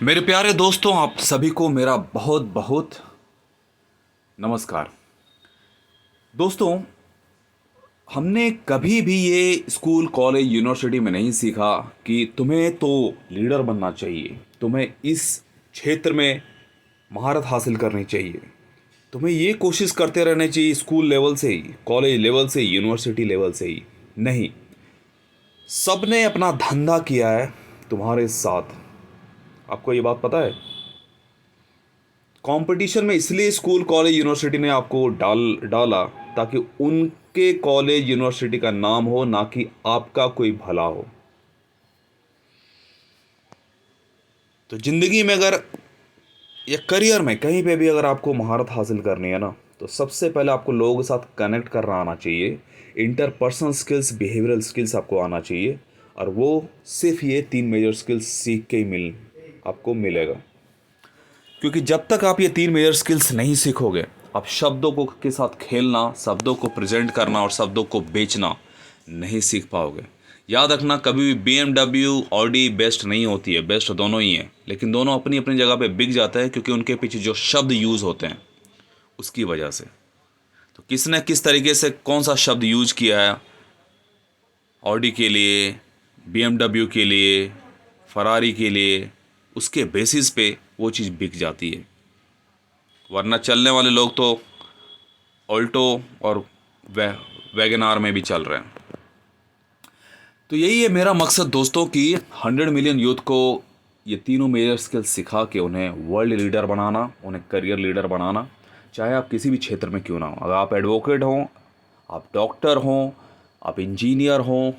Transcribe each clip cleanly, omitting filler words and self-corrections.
मेरे प्यारे दोस्तों, आप सभी को मेरा बहुत बहुत नमस्कार। दोस्तों, हमने कभी भी ये स्कूल, कॉलेज, यूनिवर्सिटी में नहीं सीखा कि तुम्हें तो लीडर बनना चाहिए, तुम्हें इस क्षेत्र में महारत हासिल करनी चाहिए, तुम्हें ये कोशिश करते रहना चाहिए स्कूल लेवल से ही, कॉलेज लेवल से, यूनिवर्सिटी लेवल से ही। नहीं, सबने अपना धंधा किया है तुम्हारे साथ। आपको ये बात पता है? कंपटीशन में इसलिए स्कूल, कॉलेज, यूनिवर्सिटी ने आपको डाला ताकि उनके कॉलेज, यूनिवर्सिटी का नाम हो, ना कि आपका कोई भला हो। तो ज़िंदगी में अगर या करियर में कहीं पे भी अगर आपको महारत हासिल करनी है ना, तो सबसे पहले आपको लोगों के साथ कनेक्ट करना आना चाहिए। इंटरपर्सनल स्किल्स, बिहेवियरल स्किल्स आपको आना चाहिए, और वो सिर्फ ये 3 मेजर स्किल्स सीख के ही आपको मिलेगा। क्योंकि जब तक आप ये 3 मेजर स्किल्स नहीं सीखोगे, आप शब्दों को के साथ खेलना, शब्दों को प्रेजेंट करना और शब्दों को बेचना नहीं सीख पाओगे। याद रखना, कभी भी BMW, ऑडी बेस्ट नहीं होती है। बेस्ट दोनों ही हैं, लेकिन दोनों अपनी अपनी जगह पे बिक जाते हैं, क्योंकि उनके पीछे जो शब्द यूज़ होते हैं उसकी वजह से। तो किसने किस तरीके से कौन सा शब्द यूज किया है ऑडी के लिए, BMW के लिए, फरारी के लिए, उसके बेसिस पे वो चीज़ बिक जाती है। वरना चलने वाले लोग तो ऑल्टो और वैगनार में भी चल रहे हैं। तो यही है मेरा मकसद दोस्तों, कि 100 मिलियन यूथ को ये तीनों मेजर स्किल्स सिखा के उन्हें वर्ल्ड लीडर बनाना, उन्हें करियर लीडर बनाना। चाहे आप किसी भी क्षेत्र में क्यों ना हो, अगर आप एडवोकेट हों, आप डॉक्टर हों, आप इंजीनियर हों,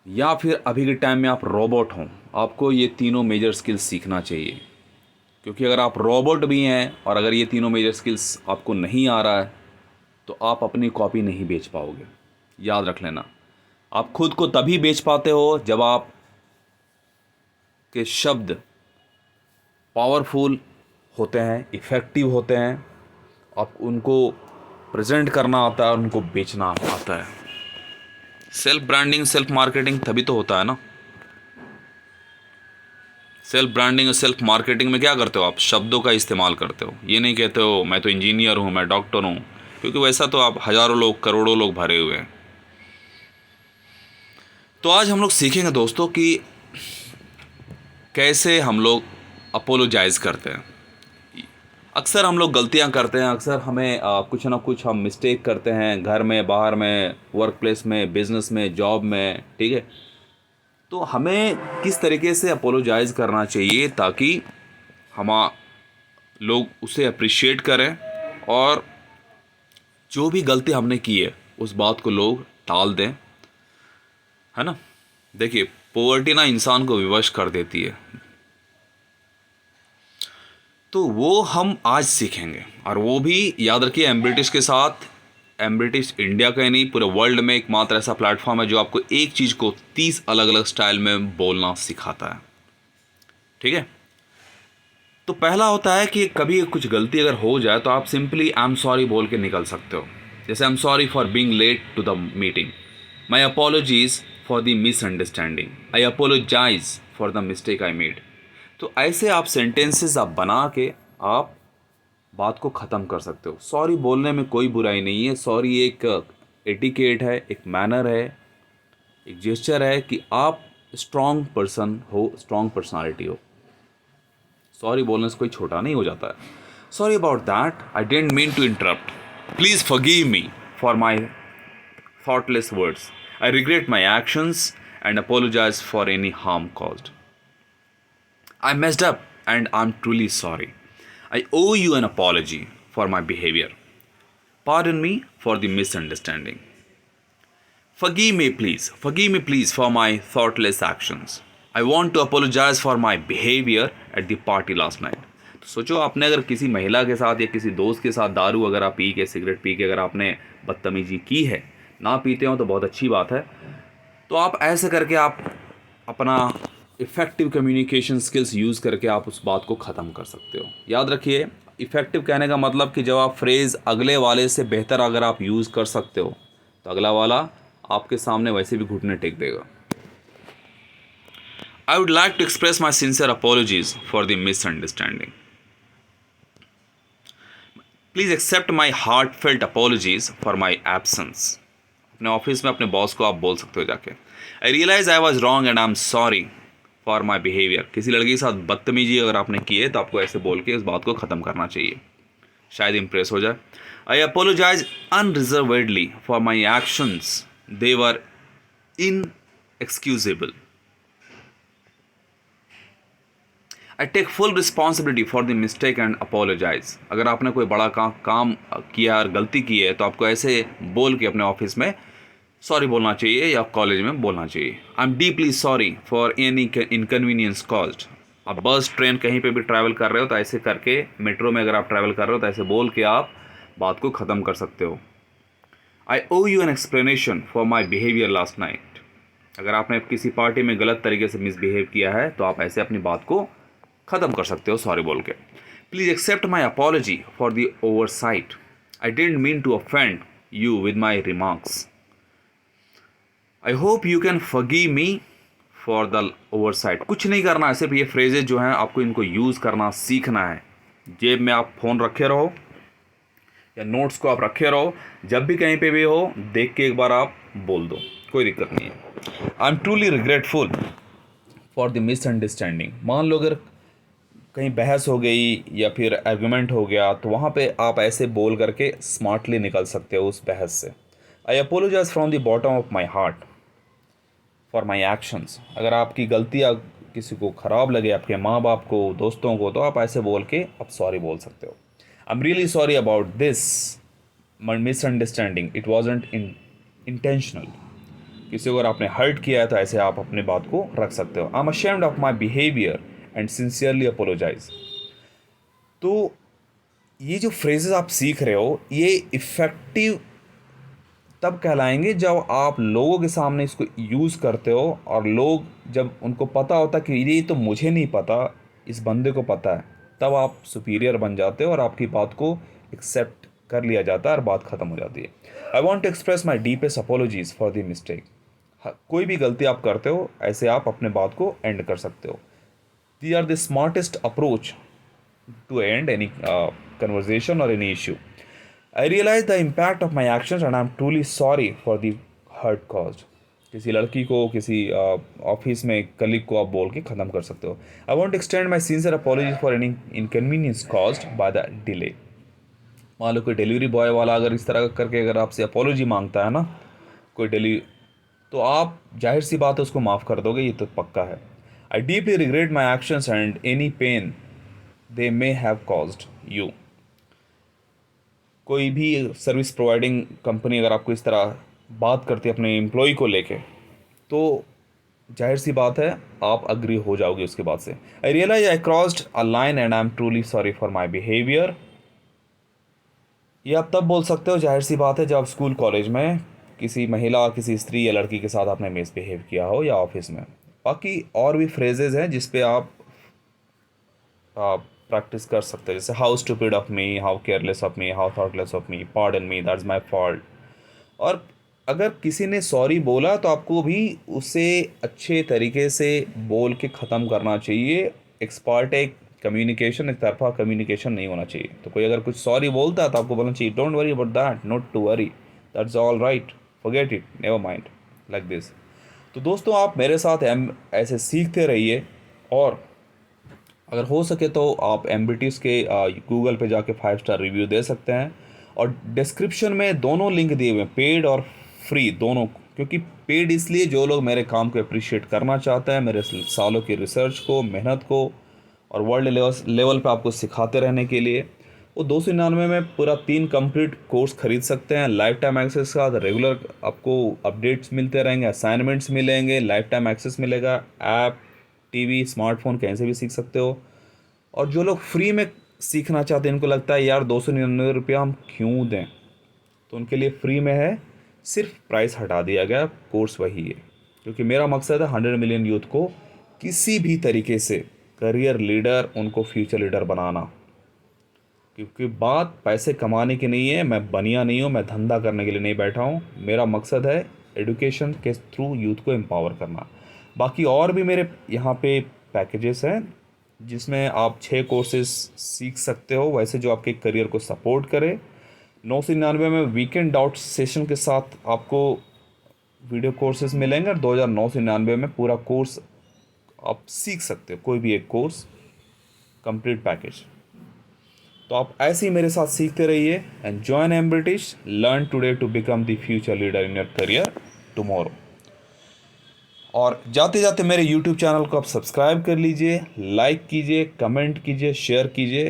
या फिर अभी के टाइम में आप रोबोट हों, आपको ये तीनों मेजर स्किल्स सीखना चाहिए। क्योंकि अगर आप रोबोट भी हैं और अगर ये तीनों मेजर स्किल्स आपको नहीं आ रहा है, तो आप अपनी कॉपी नहीं बेच पाओगे। याद रख लेना, आप खुद को तभी बेच पाते हो जब आप के शब्द पावरफुल होते हैं, इफ़ेक्टिव होते हैं, आप उनको प्रेजेंट करना आता है और उनको बेचना आता है। सेल्फ ब्रांडिंग, सेल्फ मार्केटिंग तभी तो होता है ना। सेल्फ ब्रांडिंग और सेल्फ मार्केटिंग में क्या करते हो? आप शब्दों का इस्तेमाल करते हो। ये नहीं कहते हो मैं तो इंजीनियर हूँ, मैं डॉक्टर हूँ, क्योंकि वैसा तो आप हज़ारों लोग, करोड़ों लोग भरे हुए हैं। तो आज हम लोग सीखेंगे दोस्तों कि कैसे हम लोग अपोलोजाइज़ करते हैं। अक्सर हम लोग गलतियां करते हैं, अक्सर हमें कुछ ना कुछ हम मिस्टेक करते हैं, घर में, बाहर में, वर्क प्लेस में, बिज़नेस में, जॉब में, ठीक है। तो हमें किस तरीके से अपोलोजाइज़ करना चाहिए ताकि हम लोग उसे अप्रिशिएट करें, और जो भी गलती हमने की है उस बात को लोग टाल दें, है ना। देखिए, पॉवर्टी ना इंसान को विवश कर देती है। तो वो हम आज सीखेंगे, और वो भी याद रखिए एम्ब्रिटिश के साथ। एम्ब्रिटिश इंडिया का ही नहीं, पूरे वर्ल्ड में एकमात्र ऐसा प्लेटफॉर्म है जो आपको एक चीज़ को 30 अलग अलग स्टाइल में बोलना सिखाता है, ठीक है। तो पहला होता है कि कभी कुछ गलती अगर हो जाए तो आप सिंपली आई एम सॉरी बोल के निकल सकते हो। जैसे I am sorry for being late to the meeting, my apologies for the misunderstanding, I apologise for the mistake I made. तो ऐसे आप सेंटेंसेस आप बना के आप बात को ख़त्म कर सकते हो। सॉरी बोलने में कोई बुराई नहीं है। सॉरी एक एटिकेट है, एक मैनर है, एक जेस्चर है कि आप स्ट्रॉन्ग पर्सन हो, स्ट्रॉन्ग पर्सनालिटी हो। सॉरी बोलने से कोई छोटा नहीं हो जाता है। Sorry about that, I didn't mean to interrupt, please forgive me for my thoughtless words, I regret my actions and apologise for any harm caused, I messed up and I'm truly sorry. I owe you an apology for my behavior. Pardon me for the misunderstanding. Forgive me please for my thoughtless actions. I want to apologize for my behavior at the party last night. तो सोचो, आपने अगर किसी महिला के साथ या किसी दोस्त के साथ दारू अगर आप पी के, सिगरेट पी के अगर आपने बदतमीजी की है, ना पीते हो तो बहुत अच्छी बात है, तो आप ऐसे करके आप अपना इफ़ेक्टिव कम्युनिकेशन स्किल्स यूज़ करके आप उस बात को ख़त्म कर सकते हो। याद रखिए, इफ़ेक्टिव कहने का मतलब कि जब आप फ्रेज़ अगले वाले से बेहतर अगर आप यूज़ कर सकते हो, तो अगला वाला आपके सामने वैसे भी घुटने टेक देगा। I would like to express my sincere apologies for the misunderstanding. Please accept my heartfelt apologies for my absence. अपने ऑफिस में अपने बॉस को आप बोल सकते हो जाके, I realize I was wrong and I am sorry for my behaviour. किसी लड़की के साथ बदतमीजी अगर आपने की है तो आपको ऐसे बोल के इस बात को ख़त्म करना चाहिए, शायद इम्प्रेस हो जाए. I apologize unreservedly for my actions, they were inexcusable. I take full responsibility for the mistake and apologize. अगर आपने कोई बड़ा काम किया और गलती की है तो आपको ऐसे बोल के अपने ऑफिस में सॉरी बोलना चाहिए या कॉलेज में बोलना चाहिए. I am deeply sorry for any inconvenience caused. आप बस ट्रेन कहीं पे भी ट्रैवल कर रहे हो तो ऐसे करके, मेट्रो में अगर आप ट्रैवल कर रहे हो तो ऐसे बोल के आप बात को ख़त्म कर सकते हो. I owe you an explanation for my behaviour last night. अगर आपने किसी पार्टी में गलत तरीके से मिसबिहेव किया है तो आप ऐसे अपनी बात को ख़त्म कर सकते हो सॉरी बोल के. Please accept my apology for the oversight. I didn't mean to offend you with my remarks. I hope you can forgive me for the oversight. कुछ नहीं करना है, सिर्फ ये फ्रेजेज जो हैं आपको इनको यूज़ करना सीखना है. जेब में आप फ़ोन रखे रहो या नोट्स को आप रखे रहो, जब भी कहीं पे भी हो देख के एक बार आप बोल दो, कोई दिक्कत नहीं है. आई am truly regretful for the misunderstanding. मान लो अगर कहीं बहस हो गई या फिर आर्गुमेंट हो गया तो वहाँ पे आप ऐसे बोल करके स्मार्टली निकल सकते हो उस बहस से. I apologize from the bottom of my heart for my actions. अगर आपकी गलतियाँ किसी को ख़राब लगे, आपके माँ बाप को, दोस्तों को, तो आप ऐसे बोल के आप सॉरी बोल सकते हो. I am really sorry about this misunderstanding, it wasn't intentional. किसी को अगर आपने हर्ट किया है तो ऐसे आप अपने बात को रख सकते हो. I am ashamed of my behaviour and sincerely apologise. तो ये जो फ्रेजेस आप सीख रहे हो ये इफ़ेक्टिव तब कहलाएंगे जब आप लोगों के सामने इसको यूज़ करते हो और लोग जब उनको पता होता कि ये तो मुझे नहीं पता, इस बंदे को पता है, तब आप सुपीरियर बन जाते हो और आपकी बात को एक्सेप्ट कर लिया जाता है और बात ख़त्म हो जाती है. I want to express my deepest apologies for the mistake. कोई भी गलती आप करते हो ऐसे आप अपने बात को एंड कर सकते हो. These are the smartest approach to end any conversation or any issue. I realize the impact of my actions and I am truly sorry for the hurt caused. किसी लड़की को, किसी ऑफिस में कलीग को आप बोल के ख़त्म कर सकते हो. I want to extend my sincere apologies for any inconvenience caused by the delay. मान लो कोई डिलीवरी बॉय वाला अगर इस तरह करके अगर आपसे अपॉलोजी मांगता है ना, कोई डिलीवरी, तो आप जाहिर सी बात है उसको माफ़ कर दोगे, ये तो पक्का है. I deeply regret my actions and any pain they may have caused you. कोई भी सर्विस प्रोवाइडिंग कंपनी अगर आपको इस तरह बात करती है अपने एम्प्लॉय को लेके, तो जाहिर सी बात है आप अग्री हो जाओगे उसके बाद से. I realize I crossed a line and I am truly sorry for my behaviour. ये आप तब बोल सकते हो, जाहिर सी बात है, जब स्कूल कॉलेज में किसी महिला, किसी स्त्री या लड़की के साथ आपने मिसबिहेव किया हो या ऑफिस में. बाकी और भी फ्रेजेज हैं जिस पे आप प्रैक्टिस कर सकते हैं, जैसे how stupid of me, how careless of me, how thoughtless of me, pardon me, that's my fault. और अगर किसी ने सॉरी बोला तो आपको भी उसे अच्छे तरीके से बोल के ख़त्म करना चाहिए. एक्सपर्ट एक कम्युनिकेशन, एक तरफा कम्युनिकेशन नहीं होना चाहिए. तो कोई अगर कुछ सॉरी बोलता है तो आपको बोलना चाहिए don't worry about that, not to worry, that's all right, forget it, never mind, like this. तो दोस्तों आप मेरे साथ ऐसे सीखते रहिए और अगर हो सके तो आप एमबीटीज़ के गूगल पे जाके 5 स्टार रिव्यू दे सकते हैं. और डिस्क्रिप्शन में दोनों लिंक दिए हुए हैं, पेड और फ्री दोनों. क्योंकि पेड इसलिए जो लोग मेरे काम को अप्रिशिएट करना चाहते हैं, मेरे सालों की रिसर्च को, मेहनत को और वर्ल्ड लेवल पे आपको सिखाते रहने के लिए, वो 299 में पूरा 3 कंप्लीट कोर्स खरीद सकते हैं. लाइफ टाइम एक्सेस का रेगुलर आपको अपडेट्स मिलते रहेंगे, असाइनमेंट्स मिलेंगे, लाइफ टाइम एक्सेस मिलेगा, ऐप, टीवी, स्मार्टफोन कहीं से भी सीख सकते हो. और जो लोग फ्री में सीखना चाहते हैं, इनको लगता है यार 299 रुपया हम क्यों दें, तो उनके लिए फ्री में है, सिर्फ प्राइस हटा दिया गया, कोर्स वही है. क्योंकि मेरा मकसद है 100 मिलियन यूथ को किसी भी तरीके से करियर लीडर, उनको फ्यूचर लीडर बनाना. क्योंकि बात पैसे कमाने की नहीं है, मैं बनिया नहीं हूँ, मैं धंधा करने के लिए नहीं बैठा हूँ. मेरा मकसद है एजुकेशन के थ्रू यूथ को एम्पावर करना. बाकी और भी मेरे यहाँ पे पैकेजेस हैं जिसमें आप 6 कोर्सेज सीख सकते हो वैसे जो आपके करियर को सपोर्ट करे। 999 में वीकेंड डाउट सेशन के साथ आपको वीडियो कोर्सेज मिलेंगे और 2999 में पूरा कोर्स आप सीख सकते हो, कोई भी एक कोर्स कंप्लीट पैकेज। तो आप ऐसे ही मेरे साथ सीखते रहिए and join M British, learn today to become the future leader in your career tomorrow. और जाते जाते मेरे यूट्यूब चैनल को आप सब्सक्राइब कर लीजिए, लाइक कीजिए, कमेंट कीजिए, शेयर कीजिए,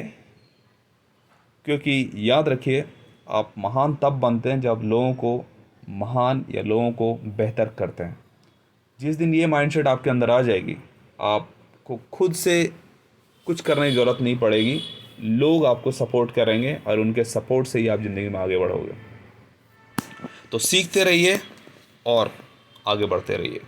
क्योंकि याद रखिए आप महान तब बनते हैं जब लोगों को महान या लोगों को बेहतर करते हैं। जिस दिन ये माइंडसेट आपके अंदर आ जाएगी, आपको खुद से कुछ करने की ज़रूरत नहीं पड़ेगी, लोग आपको सपोर्ट करेंगे और उनके सपोर्ट से ही आप ज़िंदगी में आगे बढ़ोगे। तो सीखते रहिए और आगे बढ़ते रहिए।